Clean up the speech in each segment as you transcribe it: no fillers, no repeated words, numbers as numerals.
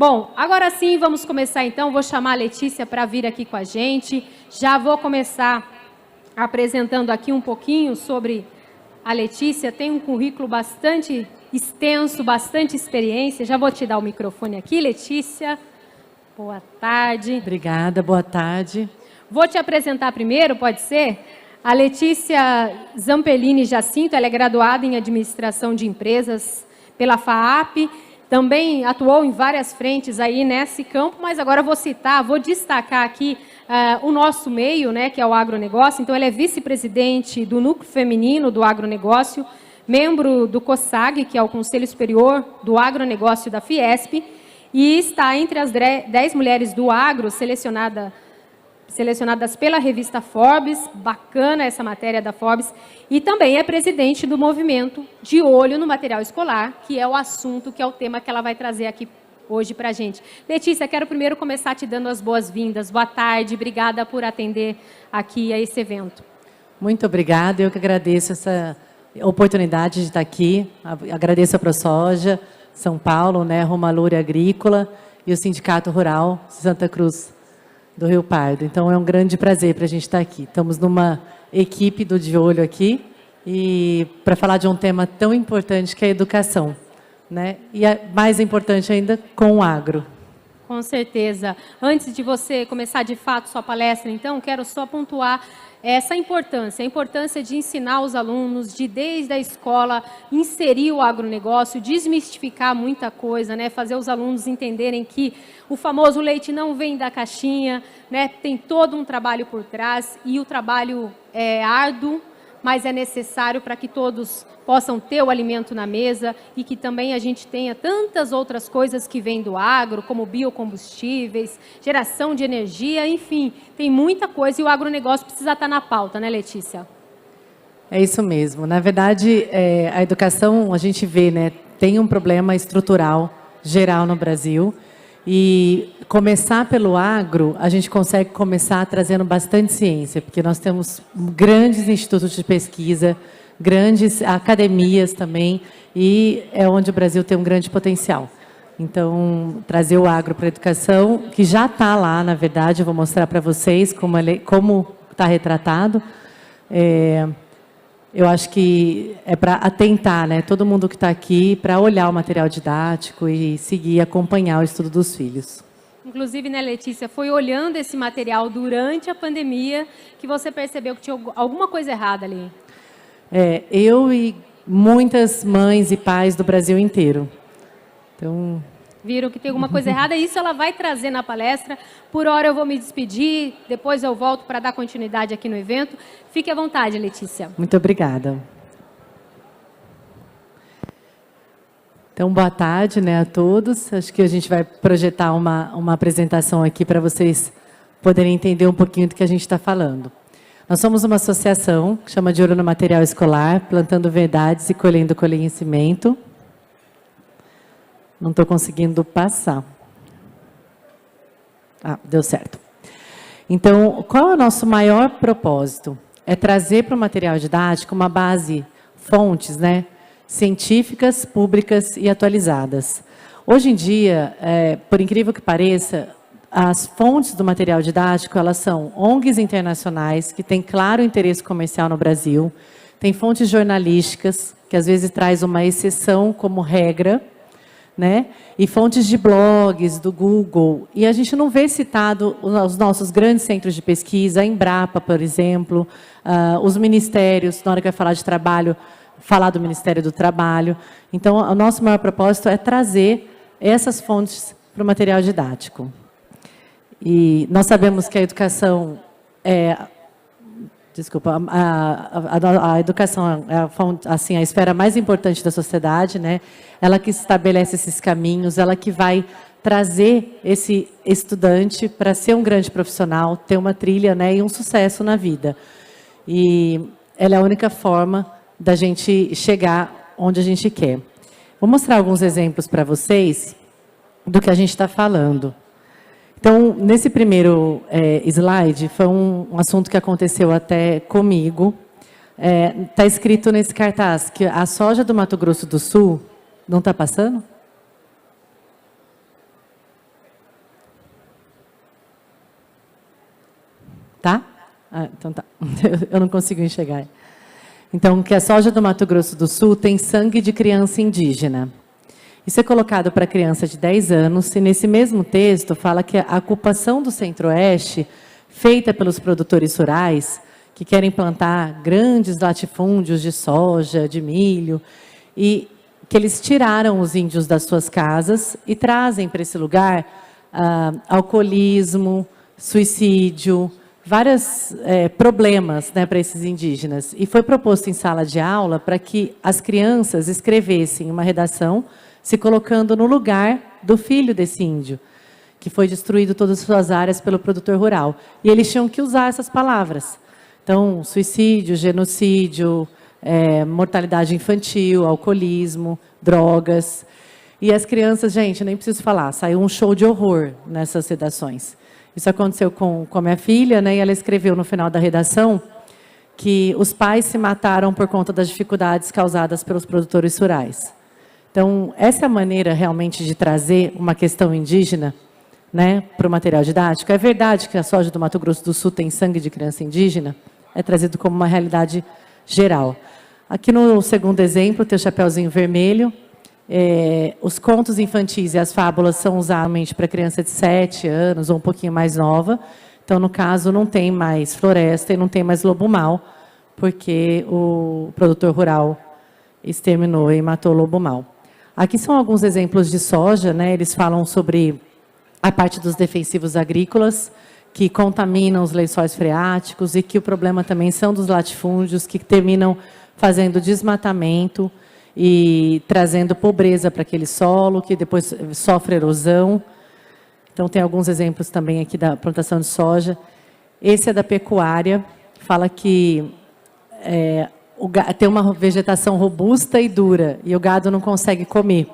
Bom, agora sim, vamos começar então. Vou chamar a Letícia para vir aqui com a gente. Já vou começar apresentando aqui um pouquinho sobre a Letícia. Tem um currículo bastante extenso, bastante experiência. Já vou te dar o microfone aqui, Letícia. Boa tarde. Obrigada, boa tarde. Vou te apresentar primeiro, pode ser? A Letícia Zampellini Jacinto, ela é graduada em Administração de Empresas pela FAAP. Também atuou em várias frentes aí nesse campo, mas agora vou destacar aqui o nosso meio, né, que é o agronegócio. Então, ela é vice-presidente do Núcleo Feminino do Agronegócio, membro do COSAG, que é o Conselho Superior do Agronegócio da Fiesp, e está entre as 10 mulheres do agro selecionadas pela revista Forbes. Bacana essa matéria da Forbes. E também é presidente do movimento De Olho no Material Escolar, que é o assunto, que é o tema que ela vai trazer aqui hoje para a gente. Letícia, quero primeiro começar te dando as boas-vindas. Boa tarde, obrigada por atender aqui a esse evento. Muito obrigada, eu que agradeço essa oportunidade de estar aqui. Agradeço a ProSoja, São Paulo, né, Romalure Agrícola e o Sindicato Rural Santa Cruz do Rio Pardo. Então, é um grande prazer para a gente estar aqui. Estamos numa equipe do De Olho aqui e para falar de um tema tão importante que é a educação, né? E mais importante ainda, com o agro. Com certeza. Antes de você começar de fato sua palestra, então, quero só pontuar essa importância, a importância de ensinar os alunos, de desde a escola inserir o agronegócio, desmistificar muita coisa, né? Fazer os alunos entenderem que o famoso leite não vem da caixinha, né? Tem todo um trabalho por trás e o trabalho é árduo, mas é necessário para que todos possam ter o alimento na mesa e que também a gente tenha tantas outras coisas que vêm do agro, como biocombustíveis, geração de energia, enfim, tem muita coisa e o agronegócio precisa estar na pauta, né, Letícia? É isso mesmo. Na verdade, a educação, a gente vê, né, tem um problema estrutural geral no Brasil e começar pelo agro, a gente consegue começar trazendo bastante ciência, porque nós temos grandes institutos de pesquisa, grandes academias também, e é onde o Brasil tem um grande potencial. Então, trazer o agro para a educação, que já está lá, na verdade, eu vou mostrar para vocês como está retratado. Eu acho que é para atentar, né, todo mundo que está aqui, para olhar o material didático e seguir, acompanhar o estudo dos filhos. Inclusive, né, Letícia, foi olhando esse material durante a pandemia que você percebeu que tinha alguma coisa errada ali. Eu e muitas mães e pais do Brasil inteiro. Então, viram que tem alguma coisa errada, isso ela vai trazer na palestra. Por hora eu vou me despedir, depois eu volto para dar continuidade aqui no evento. Fique à vontade, Letícia. Muito obrigada. Então, boa tarde, né, a todos. Acho que a gente vai projetar uma apresentação aqui para vocês poderem entender um pouquinho do que a gente está falando. Nós somos uma associação que chama De Olho no Material Escolar, plantando verdades e colhendo conhecimento. Não estou conseguindo passar. Deu certo. Então, qual é o nosso maior propósito? É trazer para o material didático uma base, fontes, né, científicas, públicas e atualizadas. Hoje em dia, por incrível que pareça, as fontes do material didático, elas são ONGs internacionais, que têm claro interesse comercial no Brasil, tem fontes jornalísticas, que às vezes traz uma exceção como regra, né? E fontes de blogs, do Google. E a gente não vê citado os nossos grandes centros de pesquisa, a Embrapa, por exemplo, os ministérios, na hora que vai falar de trabalho, falar do Ministério do Trabalho. Então, o nosso maior propósito é trazer essas fontes para o material didático. E nós sabemos que a educação a educação é assim, a esfera mais importante da sociedade, né? Ela que estabelece esses caminhos, ela que vai trazer esse estudante para ser um grande profissional, ter uma trilha, né, e um sucesso na vida. E ela é a única forma da gente chegar onde a gente quer. Vou mostrar alguns exemplos para vocês do que a gente está falando. Então, nesse primeiro slide, foi um assunto que aconteceu até comigo. Está escrito nesse cartaz que a soja do Mato Grosso do Sul... Não está passando? Tá? Então tá. Eu não consigo enxergar. Então, que a soja do Mato Grosso do Sul tem sangue de criança indígena. Isso é colocado para criança de 10 anos, e nesse mesmo texto fala que a ocupação do Centro-Oeste, feita pelos produtores rurais, que querem plantar grandes latifúndios de soja, de milho, e que eles tiraram os índios das suas casas e trazem para esse lugar alcoolismo, suicídio, vários problemas, né, para esses indígenas. E foi proposto em sala de aula para que as crianças escrevessem uma redação se colocando no lugar do filho desse índio, que foi destruído todas as suas áreas pelo produtor rural. E eles tinham que usar essas palavras. Então, suicídio, genocídio, mortalidade infantil, alcoolismo, drogas. E as crianças, gente, nem preciso falar, saiu um show de horror nessas redações. Isso aconteceu com a minha filha, né, e ela escreveu no final da redação que os pais se mataram por conta das dificuldades causadas pelos produtores rurais. Então, essa é a maneira realmente de trazer uma questão indígena, né, para o material didático. É verdade que a soja do Mato Grosso do Sul tem sangue de criança indígena? É trazido como uma realidade geral. Aqui no segundo exemplo, tem o chapeuzinho vermelho. Os contos infantis e as fábulas são usados para criança de 7 anos ou um pouquinho mais nova. Então, no caso, não tem mais floresta e não tem mais lobo-mau, porque o produtor rural exterminou e matou o lobo-mau. Aqui são alguns exemplos de soja, né? Eles falam sobre a parte dos defensivos agrícolas, que contaminam os lençóis freáticos, e que o problema também são dos latifúndios, que terminam fazendo desmatamento e trazendo pobreza para aquele solo, que depois sofre erosão. Então, tem alguns exemplos também aqui da plantação de soja. Esse é da pecuária, fala que tem uma vegetação robusta e dura, e o gado não consegue comer.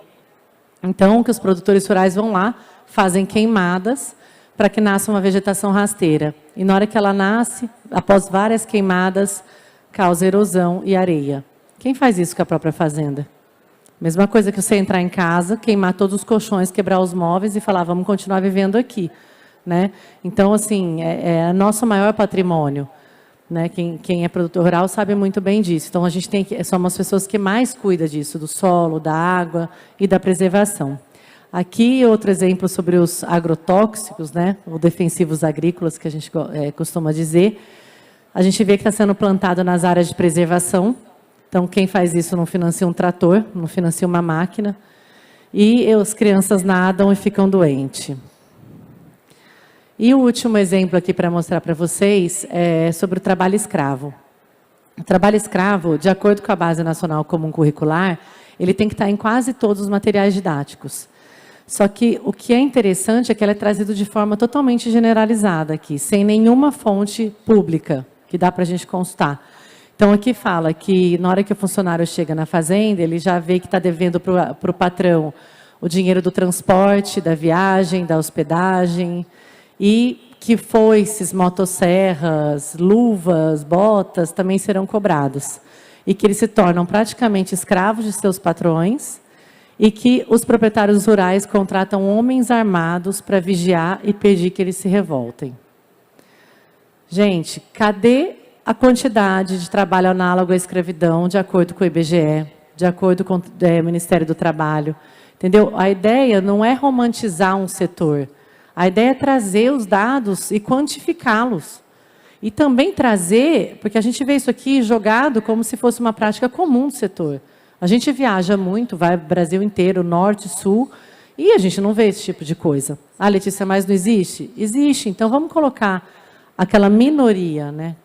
Então, que os produtores rurais vão lá, fazem queimadas, para que nasça uma vegetação rasteira. E na hora que ela nasce, após várias queimadas, causa erosão e areia. Quem faz isso com a própria fazenda? Mesma coisa que você entrar em casa, queimar todos os colchões, quebrar os móveis e falar, vamos continuar vivendo aqui, né? Então, assim, é nosso maior patrimônio, né? Quem é produtor rural sabe muito bem disso. Então, a gente somos as pessoas que mais cuidam disso, do solo, da água e da preservação. Aqui, outro exemplo sobre os agrotóxicos, né? Ou defensivos agrícolas, que a gente costuma dizer. A gente vê que está sendo plantado nas áreas de preservação. Então, quem faz isso não financia um trator, não financia uma máquina. E as crianças nadam e ficam doentes. E o último exemplo aqui para mostrar para vocês é sobre o trabalho escravo. O trabalho escravo, de acordo com a Base Nacional Comum Curricular, ele tem que estar em quase todos os materiais didáticos. Só que o que é interessante é que ele é trazido de forma totalmente generalizada aqui, sem nenhuma fonte pública que dá para a gente consultar. Então, aqui fala que, na hora que o funcionário chega na fazenda, ele já vê que está devendo para o patrão o dinheiro do transporte, da viagem, da hospedagem, e que foices, motosserras, luvas, botas também serão cobrados. E que eles se tornam praticamente escravos de seus patrões, e que os proprietários rurais contratam homens armados para vigiar e pedir que eles se revoltem. Gente, cadê a quantidade de trabalho análogo à escravidão, de acordo com o IBGE, de acordo com o Ministério do Trabalho? Entendeu? A ideia não é romantizar um setor. A ideia é trazer os dados e quantificá-los. E também trazer, porque a gente vê isso aqui jogado como se fosse uma prática comum do setor. A gente viaja muito, vai para o Brasil inteiro, norte, sul, e a gente não vê esse tipo de coisa. Ah, Letícia, mas não existe? Existe. Então, vamos colocar aquela minoria, né,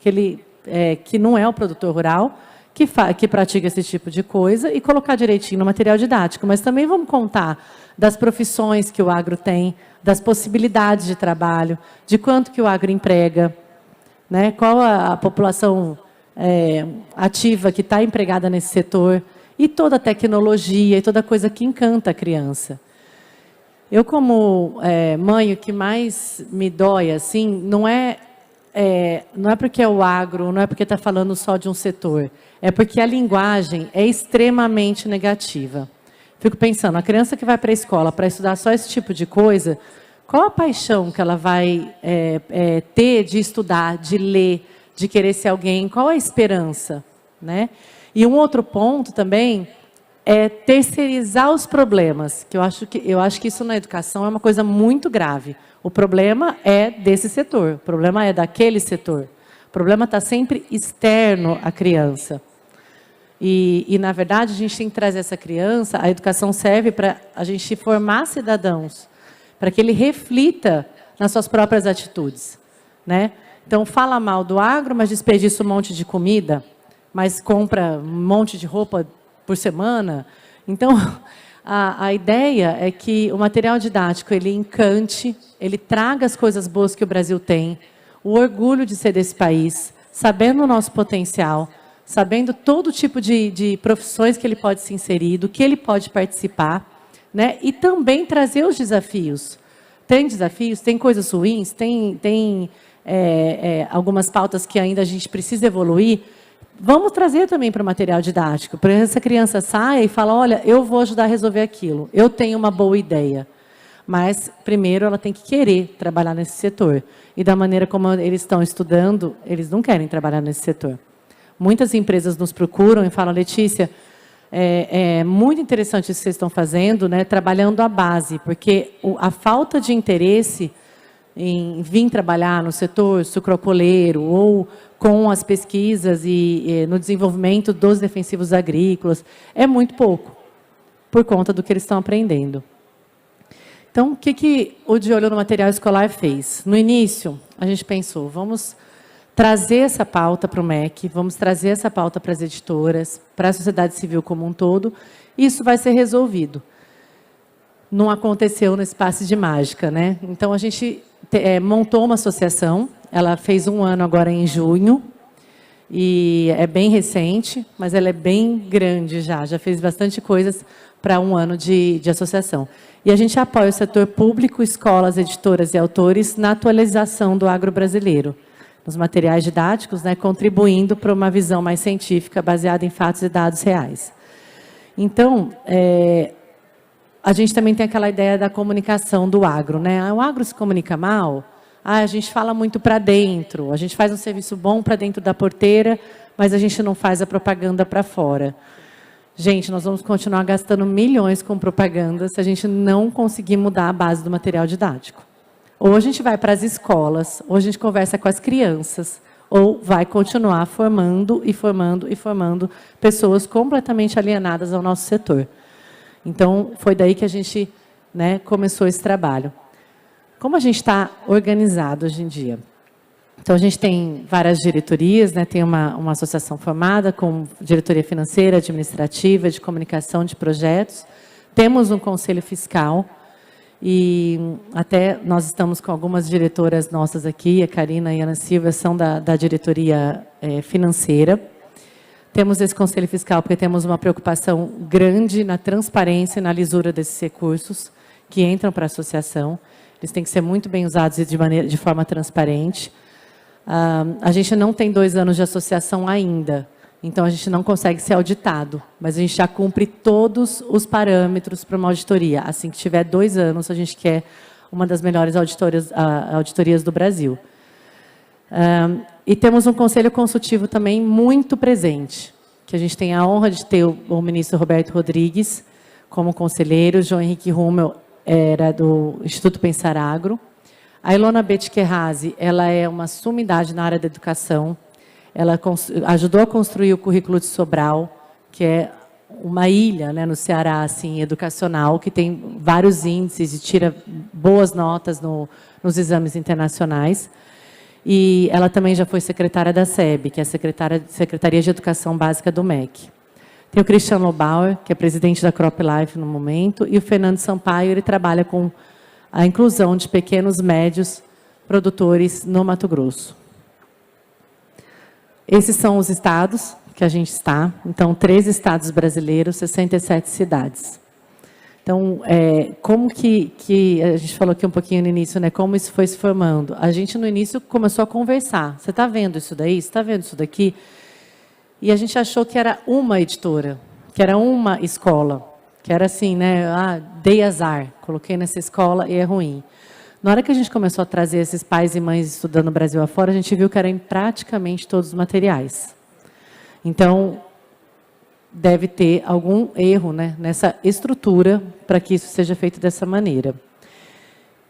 que não é o produtor rural, que pratica esse tipo de coisa, e colocar direitinho no material didático. Mas também vamos contar das profissões que o agro tem, das possibilidades de trabalho, de quanto que o agro emprega, né, qual a população ativa que está empregada nesse setor, e toda a tecnologia, e toda coisa que encanta a criança. Eu, como mãe, o que mais me dói, assim, não é porque é o agro, não é porque está falando só de um setor, é porque a linguagem é extremamente negativa. Fico pensando, a criança que vai para a escola para estudar só esse tipo de coisa, Qual a paixão que ela vai ter de estudar, de ler, de querer ser alguém? Qual a esperança, né? E um outro ponto também é terceirizar os problemas, que eu acho que isso na educação é uma coisa muito grave. O problema é desse setor, o problema é daquele setor. O problema está sempre externo à criança. E, na verdade, a gente tem que trazer essa criança, a educação serve para a gente formar cidadãos, para que ele reflita nas suas próprias atitudes, né? Então, fala mal do agro, mas desperdiça um monte de comida, mas compra um monte de roupa por semana. Então, a ideia é que o material didático, ele encante, ele traga as coisas boas que o Brasil tem, o orgulho de ser desse país, sabendo o nosso potencial, sabendo todo tipo de profissões que ele pode se inserir, do que ele pode participar, né? E também trazer os desafios. Tem desafios, tem coisas ruins, tem algumas pautas que ainda a gente precisa evoluir. Vamos trazer também para o material didático, para que essa criança saia e fale, olha, eu vou ajudar a resolver aquilo, eu tenho uma boa ideia. Mas, primeiro, ela tem que querer trabalhar nesse setor. E da maneira como eles estão estudando, eles não querem trabalhar nesse setor. Muitas empresas nos procuram e falam, Letícia, é muito interessante isso que vocês estão fazendo, né, trabalhando a base, porque a falta de interesse em vir trabalhar no setor sucroalcooleiro ou com as pesquisas e no desenvolvimento dos defensivos agrícolas é muito pouco, por conta do que eles estão aprendendo. Então, o que o De Olho no Material Escolar fez? No início, a gente pensou, vamos trazer essa pauta para o MEC, vamos trazer essa pauta para as editoras, para a sociedade civil como um todo, e isso vai ser resolvido. Não aconteceu nesse passe de mágica, né? Então, a gente montou uma associação, ela fez 1 ano agora em junho, e é bem recente, mas ela é bem grande já fez bastante coisas para 1 ano de associação. E a gente apoia o setor público, escolas, editoras e autores na atualização do agro brasileiro, nos materiais didáticos, né, contribuindo para uma visão mais científica, baseada em fatos e dados reais. Então, a gente também tem aquela ideia da comunicação do agro, né? O agro se comunica mal, a gente fala muito para dentro, a gente faz um serviço bom para dentro da porteira, mas a gente não faz a propaganda para fora. Gente, nós vamos continuar gastando milhões com propaganda se a gente não conseguir mudar a base do material didático. Ou a gente vai para as escolas, ou a gente conversa com as crianças, ou vai continuar formando e formando e formando pessoas completamente alienadas ao nosso setor. Então, foi daí que a gente, né, começou esse trabalho. Como a gente está organizado hoje em dia? Então, a gente tem várias diretorias, né, tem uma associação formada com diretoria financeira, administrativa, de comunicação, de projetos. Temos um conselho fiscal, e até nós estamos com algumas diretoras nossas aqui, a Karina e a Ana Silva, são da diretoria financeira. Temos esse conselho fiscal porque temos uma preocupação grande na transparência e na lisura desses recursos que entram para a associação. Eles têm que ser muito bem usados e de forma transparente. A gente não tem 2 anos de associação ainda, então a gente não consegue ser auditado, mas a gente já cumpre todos os parâmetros para uma auditoria. Assim que tiver 2 anos, a gente quer uma das melhores auditorias do Brasil. E temos um conselho consultivo também muito presente, que a gente tem a honra de ter o ministro Roberto Rodrigues como conselheiro, o João Henrique Rummel era do Instituto Pensar Agro. A Ilona Betkerrazi, ela é uma sumidade na área da educação. Ela ajudou a construir o currículo de Sobral, que é uma ilha, né, no Ceará, assim, educacional, que tem vários índices e tira boas notas nos exames internacionais. E ela também já foi secretária da SEB, que é a Secretaria de Educação Básica do MEC. Tem o Cristiano Lobauer, que é presidente da Crop Life no momento, e o Fernando Sampaio, ele trabalha com a inclusão de pequenos e médios produtores no Mato Grosso. Esses são os estados que a gente está. Então, 13 estados brasileiros, 67 cidades. Então, como que a gente falou aqui um pouquinho no início, né? Como isso foi se formando? A gente, no início, começou a conversar. Você está vendo isso daí? Você está vendo isso daqui? E a gente achou que era uma editora, que era uma escola, que era assim, né? Dei azar, coloquei nessa escola e é ruim. Na hora que a gente começou a trazer esses pais e mães estudando no Brasil afora, a gente viu que era em praticamente todos os materiais. Então, deve ter algum erro, né, nessa estrutura para que isso seja feito dessa maneira.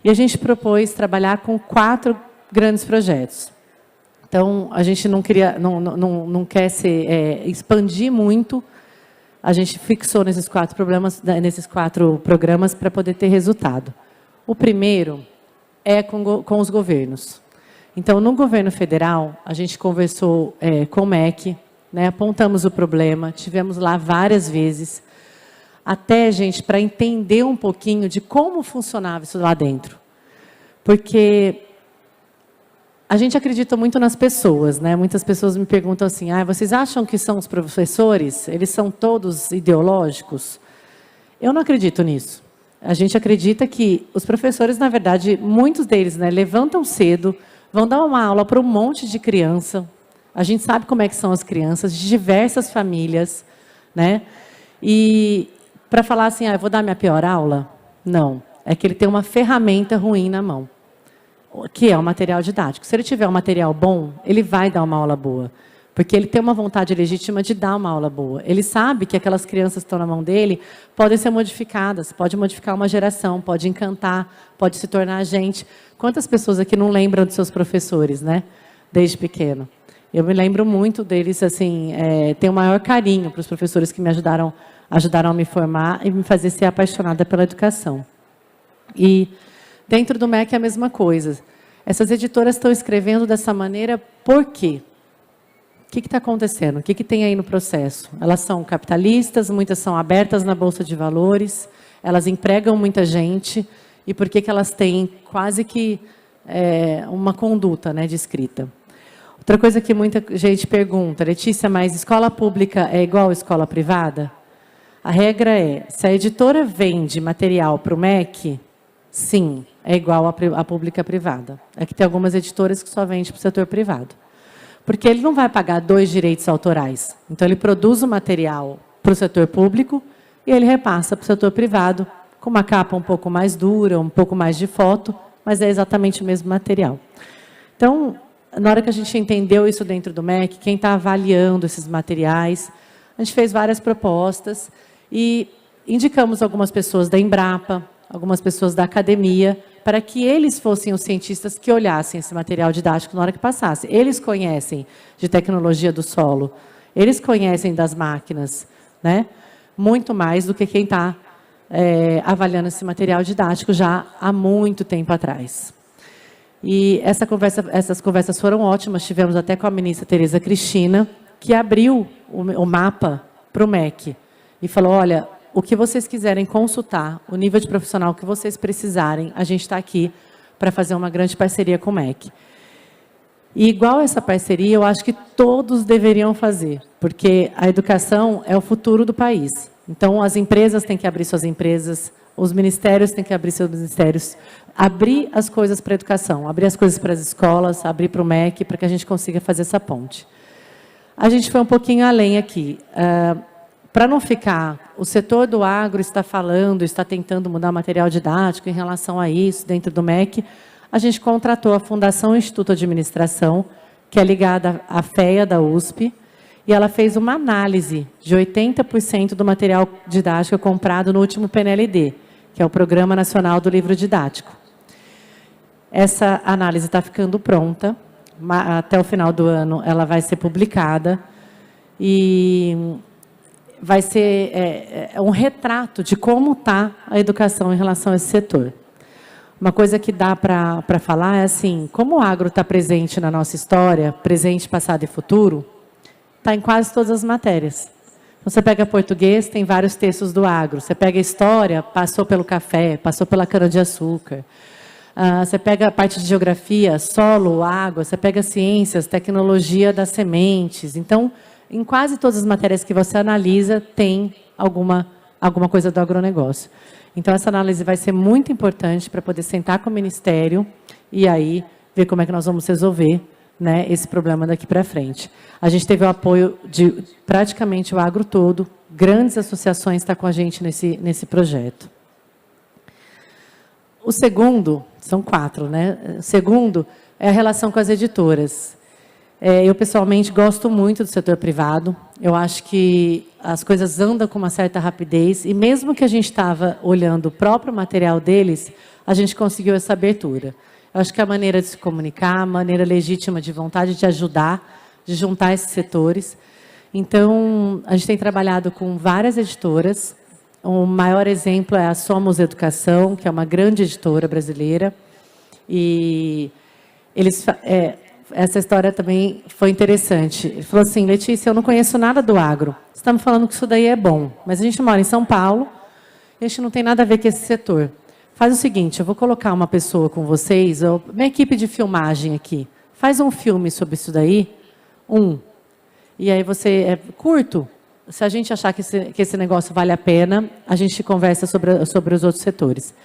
E a gente propôs trabalhar com 4 grandes projetos. Então, a gente não quer expandir muito, a gente fixou nesses 4 programas para poder ter resultado. O primeiro é com os governos. Então, no governo federal, a gente conversou com o MEC, né, apontamos o problema, tivemos lá várias vezes, até, gente, para entender um pouquinho de como funcionava isso lá dentro. Porque a gente acredita muito nas pessoas, né? Muitas pessoas me perguntam assim, vocês acham que são os professores? Eles são todos ideológicos? Eu não acredito nisso. A gente acredita que os professores, na verdade, muitos deles, né, levantam cedo, vão dar uma aula para um monte de criança. A gente sabe como é que são as crianças, de diversas famílias, né? E para falar assim, eu vou dar minha pior aula? Não. É que ele tem uma ferramenta ruim na mão, que é o material didático. Se ele tiver um material bom, ele vai dar uma aula boa, porque ele tem uma vontade legítima de dar uma aula boa. Ele sabe que aquelas crianças que estão na mão dele podem ser modificadas, pode modificar uma geração, pode encantar, pode se tornar gente. Quantas pessoas aqui não lembram dos seus professores, né? Desde pequeno. Eu me lembro muito deles, assim, tenho o maior carinho para os professores que me ajudaram a me formar e me fazer ser apaixonada pela educação. E dentro do MEC é a mesma coisa. Essas editoras estão escrevendo dessa maneira por quê? O que está acontecendo? O que tem aí no processo? Elas são capitalistas, muitas são abertas na Bolsa de Valores, elas empregam muita gente, e por que elas têm quase que uma conduta, né, de escrita? Outra coisa que muita gente pergunta, Letícia, mas escola pública é igual a escola privada? A regra é, se a editora vende material para o MEC, sim, é igual a pública privada. É que tem algumas editoras que só vendem para o setor privado. Porque ele não vai pagar 2 direitos autorais. Então, ele produz o material para o setor público e ele repassa para o setor privado, com uma capa um pouco mais dura, um pouco mais de foto, mas é exatamente o mesmo material. Então, na hora que a gente entendeu isso dentro do MEC, quem está avaliando esses materiais, a gente fez várias propostas e indicamos algumas pessoas da Embrapa, algumas pessoas da academia, para que eles fossem os cientistas que olhassem esse material didático na hora que passasse. Eles conhecem de tecnologia do solo, eles conhecem das máquinas, né? Muito mais do que quem está avaliando esse material didático já há muito tempo atrás. E essas conversas foram ótimas, tivemos até com a ministra Tereza Cristina, que abriu o mapa para o MEC e falou, olha, o que vocês quiserem consultar, o nível de profissional que vocês precisarem, a gente está aqui para fazer uma grande parceria com o MEC. E igual essa parceria, eu acho que todos deveriam fazer, porque a educação é o futuro do país. Então, as empresas têm que abrir suas empresas, os ministérios têm que abrir seus ministérios, abrir as coisas para a educação, abrir as coisas para as escolas, abrir para o MEC, para que a gente consiga fazer essa ponte. A gente foi um pouquinho além aqui. Para não ficar, o setor do agro está falando, está tentando mudar o material didático em relação a isso, dentro do MEC, a gente contratou a Fundação Instituto de Administração, que é ligada à FEA da USP, e ela fez uma análise de 80% do material didático comprado no último PNLD, que é o Programa Nacional do Livro Didático. Essa análise está ficando pronta, até o final do ano ela vai ser publicada, e vai ser um retrato de como está a educação em relação a esse setor. Uma coisa que dá para falar é assim, como o agro está presente na nossa história, presente, passado e futuro, está em quase todas as matérias. Então, você pega português, tem vários textos do agro. Você pega história, passou pelo café, passou pela cana-de-açúcar. Você pega a parte de geografia, solo, água. Você pega ciências, tecnologia das sementes. Então, em quase todas as matérias que você analisa, tem alguma coisa do agronegócio. Então, essa análise vai ser muito importante para poder sentar com o Ministério e aí ver como é que nós vamos resolver, né, esse problema daqui para frente. A gente teve o apoio de praticamente o agro todo, grandes associações estão com a gente nesse projeto. O segundo, são 4, né? O segundo é a relação com as editoras. Eu, pessoalmente, gosto muito do setor privado. Eu acho que as coisas andam com uma certa rapidez, e mesmo que a gente estava olhando o próprio material deles, a gente conseguiu essa abertura. Eu acho que a maneira de se comunicar, a maneira legítima de vontade de ajudar, de juntar esses setores. Então, a gente tem trabalhado com várias editoras. O maior exemplo é a Somos Educação, que é uma grande editora brasileira. E eles, essa história também foi interessante. Ele falou assim: Letícia, eu não conheço nada do agro. Você está me falando que isso daí é bom, mas a gente mora em São Paulo e a gente não tem nada a ver com esse setor. Faz o seguinte, eu vou colocar uma pessoa com vocês, minha equipe de filmagem aqui, faz um filme sobre isso daí, e aí você, é curto, se a gente achar que esse negócio vale a pena, a gente conversa sobre os outros setores.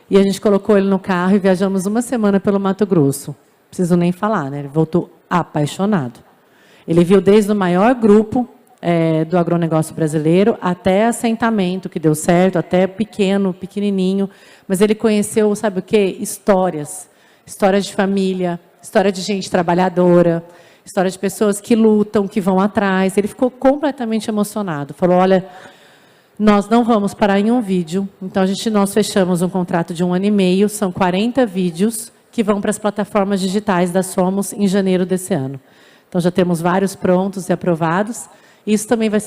E a gente colocou ele no carro e viajamos uma semana pelo Mato Grosso. Não preciso nem falar, né? Ele voltou apaixonado. Ele viu desde o maior grupo do agronegócio brasileiro até assentamento, que deu certo, até pequenininho. Mas ele conheceu, sabe o quê? Histórias de família, história de gente trabalhadora, história de pessoas que lutam, que vão atrás. Ele ficou completamente emocionado. Falou, olha, nós não vamos parar em um vídeo. Então, nós fechamos um contrato de 1 ano e meio. São 40 vídeos que vão para as plataformas digitais da Somos em janeiro desse ano. Então, já temos vários prontos e aprovados. Isso também vai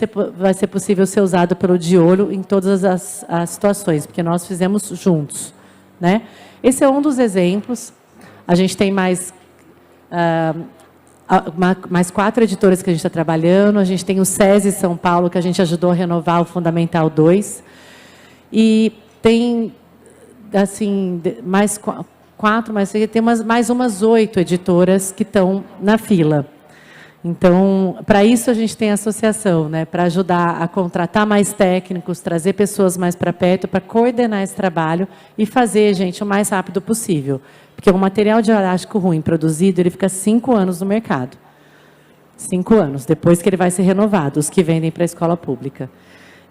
ser possível ser usado pelo De Olho em todas as situações, porque nós fizemos juntos, né? Esse é um dos exemplos. A gente tem mais 4 editoras que a gente está trabalhando. A gente tem o SESI São Paulo, que a gente ajudou a renovar o Fundamental 2. E tem, assim, mais 4, mas tem mais umas 8 editoras que estão na fila. Então, para isso a gente tem a associação, né, para ajudar a contratar mais técnicos, trazer pessoas mais para perto, para coordenar esse trabalho e fazer, gente, o mais rápido possível. Porque o material didático ruim produzido, ele fica 5 anos no mercado. 5 anos, depois que ele vai ser renovado, os que vendem para a escola pública.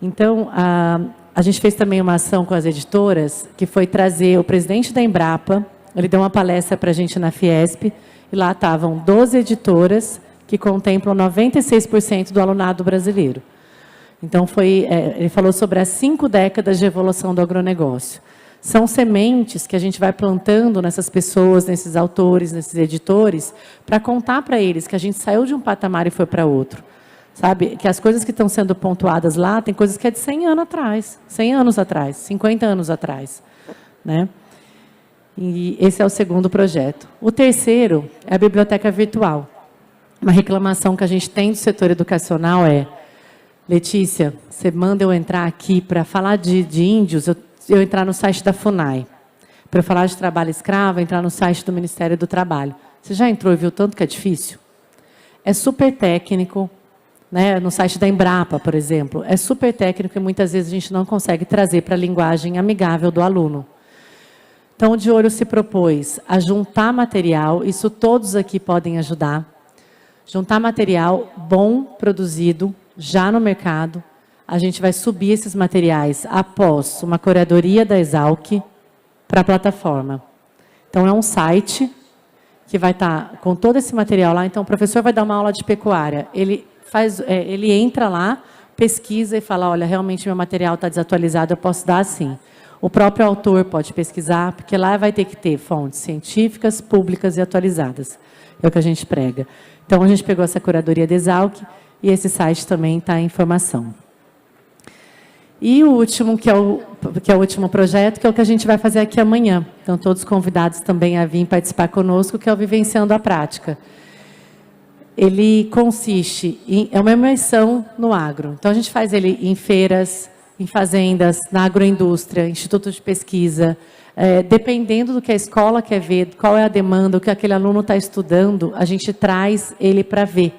Então, a gente fez também uma ação com as editoras, que foi trazer o presidente da Embrapa, ele deu uma palestra para a gente na Fiesp, e lá estavam 12 editoras, que contemplam 96% do alunado brasileiro. Então, ele falou sobre as 5 décadas de evolução do agronegócio. São sementes que a gente vai plantando nessas pessoas, nesses autores, nesses editores, para contar para eles que a gente saiu de um patamar e foi para outro. Sabe? Que as coisas que estão sendo pontuadas lá, tem coisas que é de 100 anos atrás, 100 anos atrás, 50 anos atrás, né? E esse é o segundo projeto. O terceiro é a biblioteca virtual. Uma reclamação que a gente tem do setor educacional é: Letícia, você manda eu entrar aqui para falar de índios, eu entrar no site da FUNAI. Para falar de trabalho escravo, entrar no site do Ministério do Trabalho. Você já entrou e viu tanto que é difícil? É super técnico, né? No site da Embrapa, por exemplo. É super técnico e muitas vezes a gente não consegue trazer para a linguagem amigável do aluno. Então, o De Olho se propôs a juntar material, isso todos aqui podem ajudar. Juntar material bom, produzido, já no mercado. A gente vai subir esses materiais após uma curadoria da Exalc para a plataforma. Então, é um site que vai estar com todo esse material lá. Então, o professor vai dar uma aula de pecuária. Ele entra lá, pesquisa e fala, olha, realmente meu material está desatualizado, eu posso dar assim. O próprio autor pode pesquisar, porque lá vai ter que ter fontes científicas, públicas e atualizadas. É o que a gente prega. Então, a gente pegou essa curadoria da Exalc e esse site também está em formação. E o último, que é o último projeto, que é o que a gente vai fazer aqui amanhã. Então, todos convidados também a vir participar conosco, que é o Vivenciando a Prática. Ele consiste é uma imersão no agro. Então, a gente faz ele em feiras, em fazendas, na agroindústria, instituto de pesquisa. Dependendo do que a escola quer ver, qual é a demanda, o que aquele aluno está estudando, a gente traz ele para ver.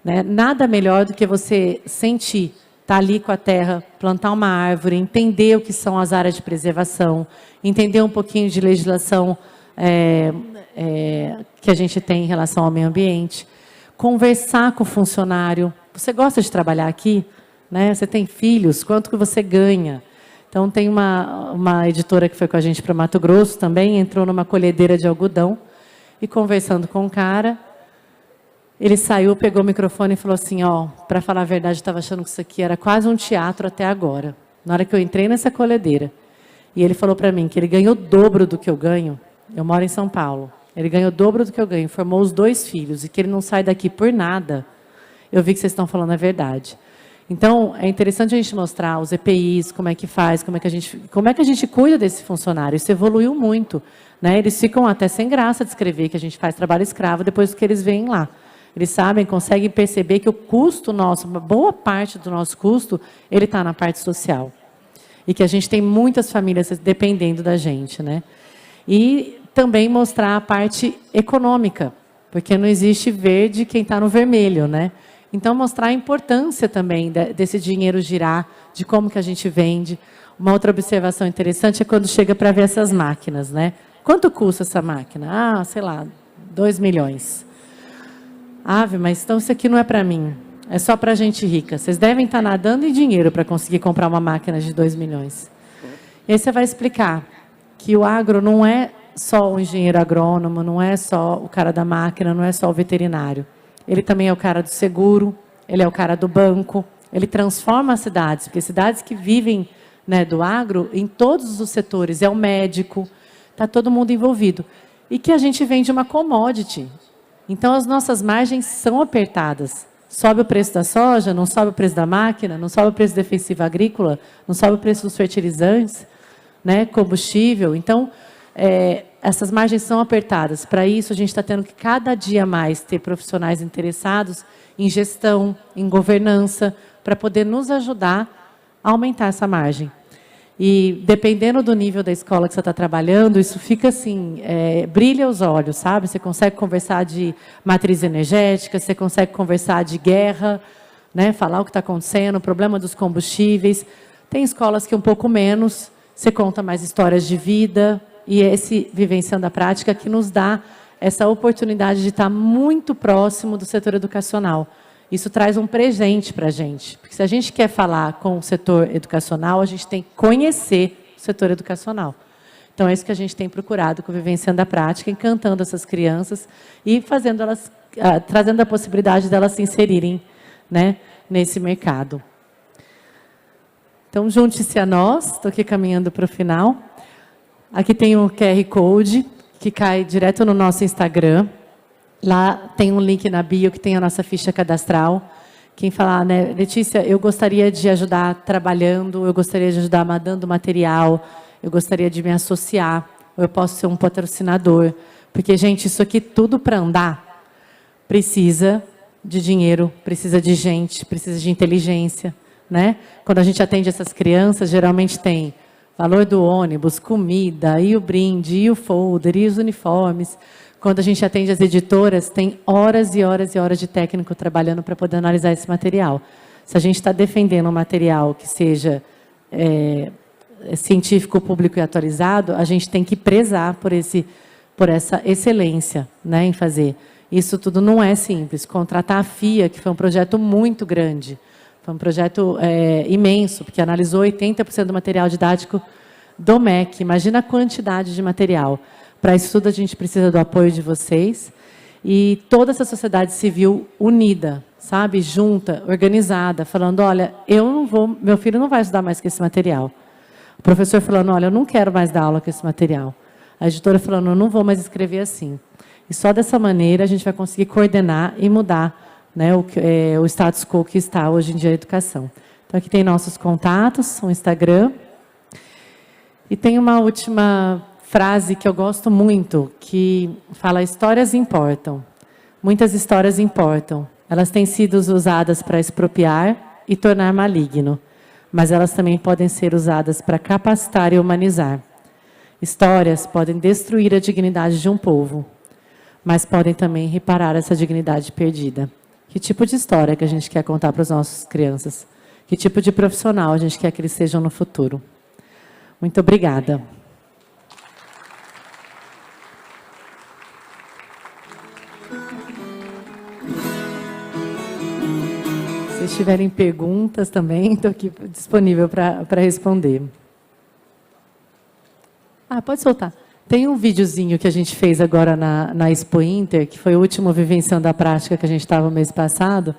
Né? Nada melhor do que você sentir, estar ali com a terra, plantar uma árvore, entender o que são as áreas de preservação, entender um pouquinho de legislação que a gente tem em relação ao meio ambiente, conversar com o funcionário. Você gosta de trabalhar aqui? Né? Você tem filhos? Quanto que você ganha? Então, tem uma editora que foi com a gente para Mato Grosso também, entrou numa colhedeira de algodão e conversando com o cara, ele saiu, pegou o microfone e falou assim, ó, para falar a verdade, eu estava achando que isso aqui era quase um teatro até agora. Na hora que eu entrei nessa colhedeira, e ele falou para mim que ele ganhou o dobro do que eu ganho, eu moro em São Paulo, ele ganhou o dobro do que eu ganho, formou os 2 filhos, e que ele não sai daqui por nada, eu vi que vocês estão falando a verdade. Então, é interessante a gente mostrar os EPIs, como é que faz, como é que a gente cuida desse funcionário. Isso evoluiu muito, né? Eles ficam até sem graça de escrever que a gente faz trabalho escravo depois que eles vêm lá. Eles sabem, conseguem perceber que o custo nosso, uma boa parte do nosso custo, ele está na parte social. E que a gente tem muitas famílias dependendo da gente, né? E também mostrar a parte econômica, porque não existe verde quem está no vermelho, né? Então, mostrar a importância também desse dinheiro girar, de como que a gente vende. Uma outra observação interessante é quando chega para ver essas máquinas, né? Quanto custa essa máquina? Ah, sei lá, 2 milhões. Ave, mas então isso aqui não é para mim. É só para gente rica. Vocês devem estar nadando em dinheiro para conseguir comprar uma máquina de 2 milhões. E aí você vai explicar que o agro não é só o engenheiro agrônomo, não é só o cara da máquina, não é só o veterinário. Ele também é o cara do seguro, ele é o cara do banco, ele transforma as cidades, porque cidades que vivem, né, do agro, em todos os setores, é o médico, está todo mundo envolvido. E que a gente vende uma commodity. Então, as nossas margens são apertadas. Sobe o preço da soja, não sobe o preço da máquina, não sobe o preço do defensivo agrícola, não sobe o preço dos fertilizantes, né, combustível. Então, essas margens são apertadas. Para isso, a gente está tendo que, cada dia mais, ter profissionais interessados em gestão, em governança, para poder nos ajudar a aumentar essa margem. E, dependendo do nível da escola que você está trabalhando, isso fica assim, brilha os olhos, sabe? Você consegue conversar de matriz energética, você consegue conversar de guerra, né? Falar o que está acontecendo, o problema dos combustíveis. Tem escolas que um pouco menos, você conta mais histórias de vida, e esse Vivenciando a Prática que nos dá essa oportunidade de estar muito próximo do setor educacional. Isso traz um presente para a gente, porque se a gente quer falar com o setor educacional, a gente tem que conhecer o setor educacional. Então, é isso que a gente tem procurado com o Vivenciando a Prática, encantando essas crianças e fazendo elas, trazendo a possibilidade delas se inserirem, né, nesse mercado. Então, junte-se a nós, estou aqui caminhando para o final. Aqui tem um QR Code, que cai direto no nosso Instagram. Lá tem um link na bio que tem a nossa ficha cadastral. Quem falar, né, Letícia, eu gostaria de ajudar trabalhando, eu gostaria de ajudar mandando material, eu gostaria de me associar, ou eu posso ser um patrocinador. Porque, gente, isso aqui tudo para andar precisa de dinheiro, precisa de gente, precisa de inteligência, né? Quando a gente atende essas crianças, geralmente tem valor do ônibus, comida, e o brinde, e o folder, e os uniformes. Quando a gente atende as editoras, tem horas e horas e horas de técnico trabalhando para poder analisar esse material. Se a gente está defendendo um material que seja científico, público e atualizado, a gente tem que prezar por essa excelência, né, em fazer. Isso tudo não é simples. Contratar a FIA, que foi um projeto muito grande, foi um projeto imenso, porque analisou 80% do material didático do MEC. Imagina a quantidade de material. Para isso tudo, a gente precisa do apoio de vocês. E toda essa sociedade civil unida, sabe? Junta, organizada, falando, olha, eu não vou, meu filho não vai estudar mais com esse material. O professor falando, olha, eu não quero mais dar aula com esse material. A editora falando, eu não vou mais escrever assim. E só dessa maneira a gente vai conseguir coordenar e mudar, né, o status quo que está hoje em dia a educação. Então, aqui tem nossos contatos, o Instagram. E tem uma última frase que eu gosto muito, que fala, histórias importam. Muitas histórias importam. Elas têm sido usadas para expropriar e tornar maligno, mas elas também podem ser usadas para capacitar e humanizar. Histórias podem destruir a dignidade de um povo, mas podem também reparar essa dignidade perdida. Que tipo de história que a gente quer contar para as nossas crianças? Que tipo de profissional a gente quer que eles sejam no futuro? Muito obrigada. Se tiverem perguntas também, estou aqui disponível para responder. pode soltar. Tem um videozinho que a gente fez agora na Expo Inter, que foi o último Vivenciando a Prática que a gente estava no mês passado.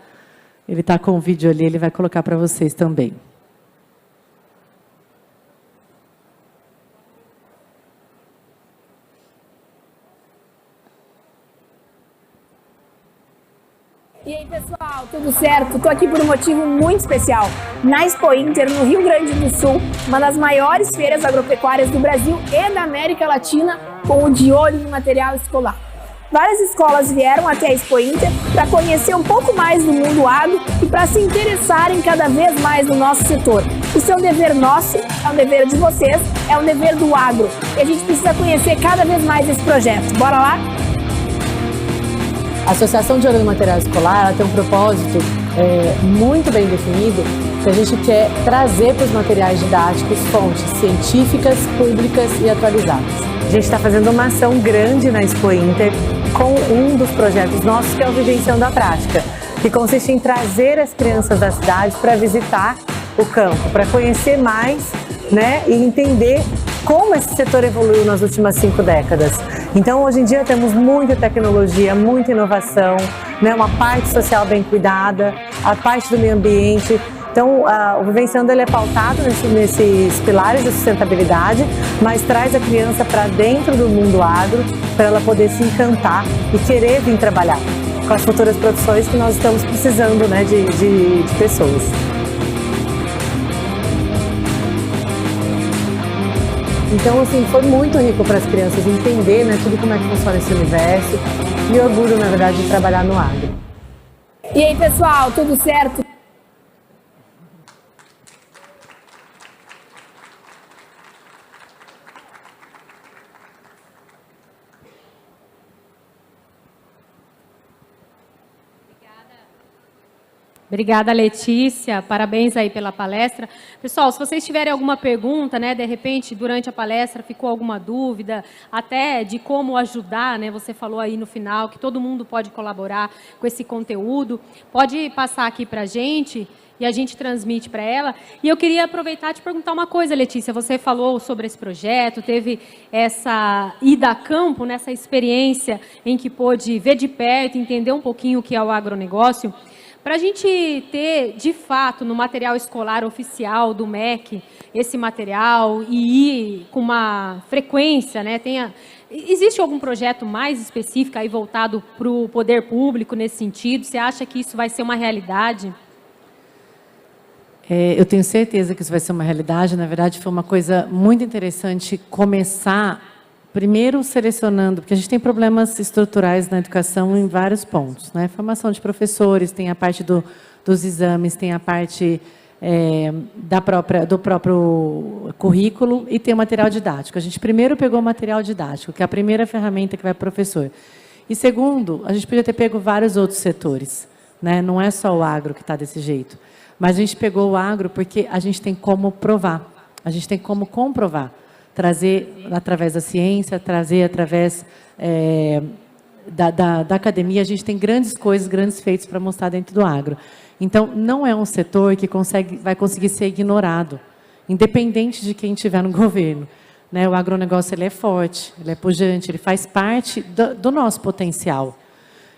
Ele está com o vídeo ali, ele vai colocar para vocês também. E aí, pessoal, tudo certo? Estou aqui por um motivo muito especial. Na Expo Inter, no Rio Grande do Sul, uma das maiores feiras agropecuárias do Brasil e da América Latina, com o De Olho no Material Escolar. Várias escolas vieram até a Expo Inter para conhecer um pouco mais do mundo agro e para se interessarem cada vez mais no nosso setor. Isso é um dever nosso, é um dever de vocês, é um dever do agro. E a gente precisa conhecer cada vez mais esse projeto. Bora lá? A Associação de Olho no Material Escolar ela tem um propósito muito bem definido, que a gente quer trazer para os materiais didáticos fontes científicas, públicas e atualizadas. A gente está fazendo uma ação grande na Expo Inter com um dos projetos nossos, que é o Vivenciando a Prática, que consiste em trazer as crianças da cidade para visitar o campo, para conhecer mais, né, e entender como esse setor evoluiu nas últimas 5 décadas. Então, hoje em dia, temos muita tecnologia, muita inovação, né, uma parte social bem cuidada, a parte do meio ambiente. Então, o Vivenciando ele é pautado nesses pilares de sustentabilidade, mas traz a criança para dentro do mundo agro, para ela poder se encantar e querer vir trabalhar com as futuras profissões que nós estamos precisando, né, de pessoas. Então, assim, foi muito rico para as crianças entender, né, tudo como é que funciona esse universo e orgulho, na verdade, de trabalhar no agro. E aí, pessoal, tudo certo? Obrigada, Letícia. Parabéns aí pela palestra. Pessoal, se vocês tiverem alguma pergunta, né, de repente, durante a palestra ficou alguma dúvida, até de como ajudar, né, você falou aí no final que todo mundo pode colaborar com esse conteúdo, pode passar aqui para a gente e a gente transmite para ela. E eu queria aproveitar e te perguntar uma coisa, Letícia. Você falou sobre esse projeto, teve essa ida a campo, nessa experiência em que pôde ver de perto, entender um pouquinho o que é o agronegócio. Para a gente ter, de fato, no material escolar oficial do MEC, esse material e ir com uma frequência, né? Existe algum projeto mais específico aí voltado para o poder público nesse sentido? Você acha que isso vai ser uma realidade? Eu tenho certeza que isso vai ser uma realidade. Na verdade, foi uma coisa muito interessante começar primeiro selecionando, porque a gente tem problemas estruturais na educação em vários pontos, né? Formação de professores, tem a parte dos exames, tem a parte do próprio currículo e tem o material didático. A gente primeiro pegou o material didático, que é a primeira ferramenta que vai para o professor. E segundo, a gente podia ter pego vários outros setores, né? Não é só o agro que está desse jeito. Mas a gente pegou o agro porque a gente tem como provar, a gente tem como comprovar. Trazer através da ciência, trazer através da academia. A gente tem grandes coisas, grandes feitos para mostrar dentro do agro. Então, não é um setor que vai conseguir ser ignorado, independente de quem estiver no governo, né? O agronegócio ele é forte, ele é pujante, ele faz parte do nosso potencial.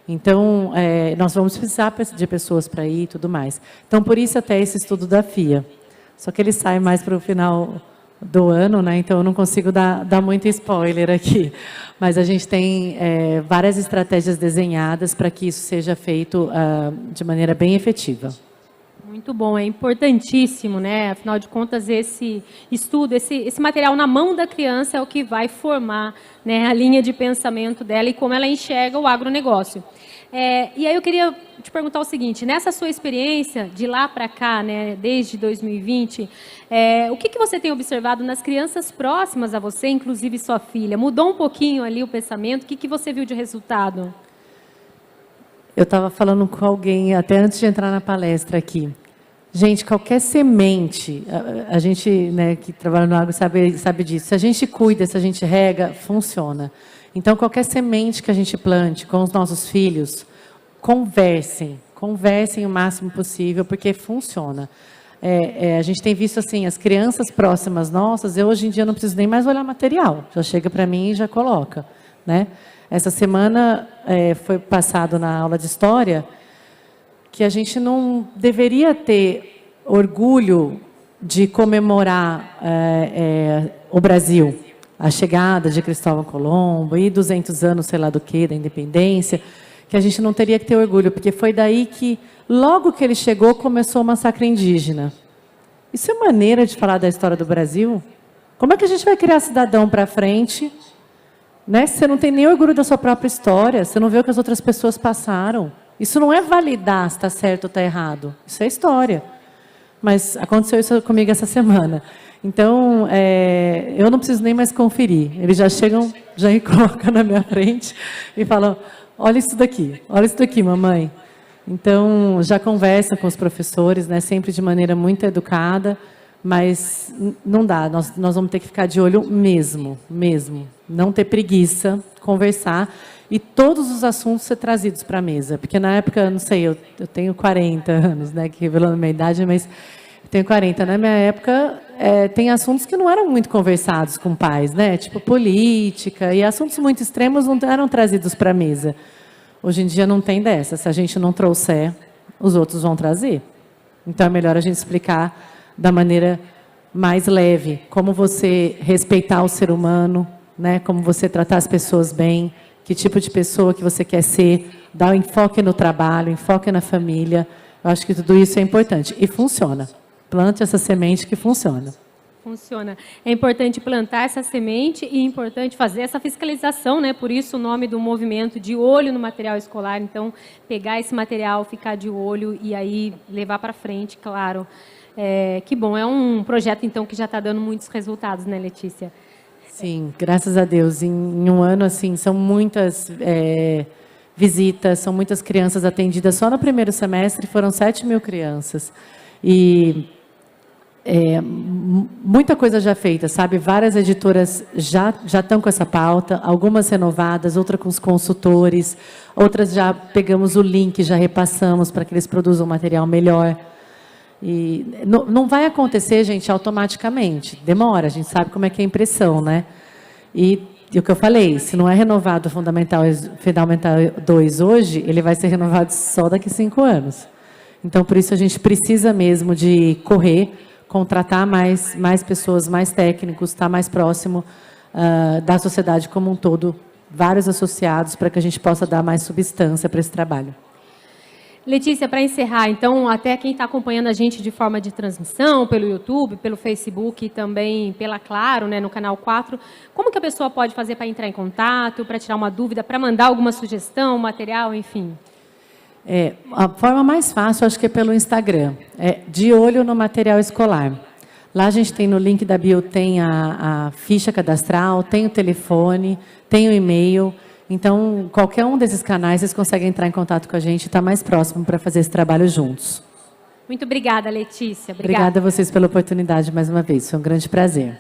Então, nós vamos precisar de pessoas para ir e tudo mais. Então, por isso até esse estudo da FIA. Só que ele sai mais para o final do ano, né? Então eu não consigo dar muito spoiler aqui, mas a gente tem várias estratégias desenhadas para que isso seja feito de maneira bem efetiva. Muito bom, é importantíssimo, né? Afinal de contas, esse estudo, esse material na mão da criança é o que vai formar, né, a linha de pensamento dela e como ela enxerga o agronegócio. E aí eu queria te perguntar o seguinte, nessa sua experiência de lá para cá, né, desde 2020, o que você tem observado nas crianças próximas a você, inclusive sua filha? Mudou um pouquinho ali o pensamento? O que você viu de resultado? Eu estava falando com alguém, até antes de entrar na palestra aqui. Gente, qualquer semente, a gente, né, que trabalha no agro sabe disso. Se a gente cuida, se a gente rega, funciona. Então, qualquer semente que a gente plante com os nossos filhos, conversem o máximo possível, porque funciona. a gente tem visto assim, as crianças próximas nossas, eu hoje em dia não preciso nem mais olhar material, já chega para mim e já coloca, né? Essa semana foi passado na aula de história que a gente não deveria ter orgulho de comemorar o Brasil, a chegada de Cristóvão Colombo e 200 anos, sei lá do que, da independência, que a gente não teria que ter orgulho, porque foi daí que, logo que ele chegou, começou o massacre indígena. Isso é maneira de falar da história do Brasil? Como é que a gente vai criar cidadão para frente, né? Se você não tem nem orgulho da sua própria história, você não vê o que as outras pessoas passaram. Isso não é validar se está certo ou está errado. Isso é história. Mas aconteceu isso comigo essa semana. Então, eu não preciso nem mais conferir. Eles já chegam, já me colocam na minha frente e falam, olha isso daqui, mamãe. Então, já conversa com os professores, né, sempre de maneira muito educada, mas não dá, nós vamos ter que ficar de olho mesmo. Não ter preguiça, conversar e todos os assuntos ser trazidos para a mesa. Porque na época, não sei, eu tenho 40 anos, né, que revelando a minha idade, mas eu tenho 40. Na minha época, tem assuntos que não eram muito conversados com pais, né, tipo política, e assuntos muito extremos não eram trazidos para a mesa. Hoje em dia não tem dessa. Se a gente não trouxer, os outros vão trazer. Então, é melhor a gente explicar da maneira mais leve, como você respeitar o ser humano, né? Como você tratar as pessoas bem, que tipo de pessoa que você quer ser, dar enfoque no trabalho, enfoque na família. Eu acho que tudo isso é importante. E funciona. Plante essa semente que funciona. Funciona. É importante plantar essa semente e é importante fazer essa fiscalização, né? Por isso o nome do movimento, de olho no material escolar. Então, pegar esse material, ficar de olho e aí levar para frente, claro. Que bom, é um projeto, então, que já está dando muitos resultados, né, Letícia? Sim, graças a Deus. Em um ano, assim, são muitas visitas, são muitas crianças atendidas. Só no primeiro semestre foram 7.000 crianças. E muita coisa já feita, sabe? Várias editoras já estão com essa pauta, algumas renovadas, outras com os consultores, outras já pegamos o link, já repassamos para que eles produzam um material melhor. E não vai acontecer, gente, automaticamente. Demora, a gente sabe como é que é a impressão, né? E o que eu falei, se não é renovado o Fundamental 2 hoje, ele vai ser renovado só daqui a 5 anos. Então, por isso, a gente precisa mesmo de correr, contratar mais pessoas, mais técnicos, estar mais próximo da sociedade como um todo, vários associados, para que a gente possa dar mais substância para esse trabalho. Letícia, para encerrar, então, até quem está acompanhando a gente de forma de transmissão, pelo YouTube, pelo Facebook e também pela Claro, né, no canal 4, como que a pessoa pode fazer para entrar em contato, para tirar uma dúvida, para mandar alguma sugestão, material, enfim? A forma mais fácil, acho que é pelo Instagram. De olho no material escolar. Lá a gente tem no link da bio, tem a ficha cadastral, tem o telefone, tem o e-mail. Então, qualquer um desses canais, vocês conseguem entrar em contato com a gente e estar mais próximo para fazer esse trabalho juntos. Muito obrigada, Letícia. Obrigada a vocês pela oportunidade mais uma vez. Foi um grande prazer.